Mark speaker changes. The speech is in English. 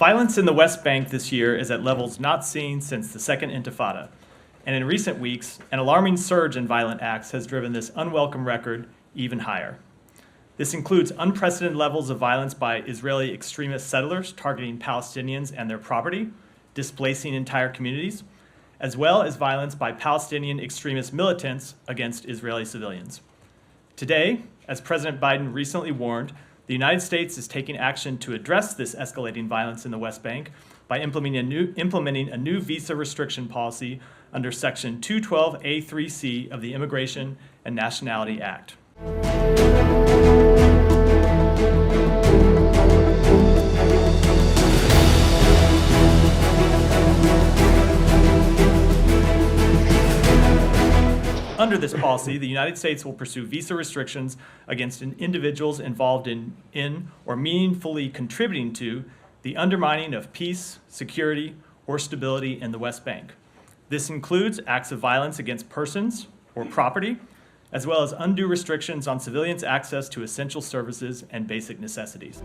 Speaker 1: Violence in the West Bank this year is at levels not seen since the Second Intifada, and in recent weeks, an alarming surge in violent acts has driven this unwelcome record even higher. This includes unprecedented levels of violence by Israeli extremist settlers targeting Palestinians and their property, displacing entire communities, as well as violence by Palestinian extremist militants against Israeli civilians. Today, as President Biden recently warned, the United States is taking action to address this escalating violence in the West Bank by implementing a new visa restriction policy under Section 212A3C of the Immigration and Nationality Act. Under this policy, the United States will pursue visa restrictions against individuals involved in or meaningfully contributing to the undermining of peace, security, or stability in the West Bank. This includes acts of violence against persons or property, as well as undue restrictions on civilians' access to essential services and basic necessities.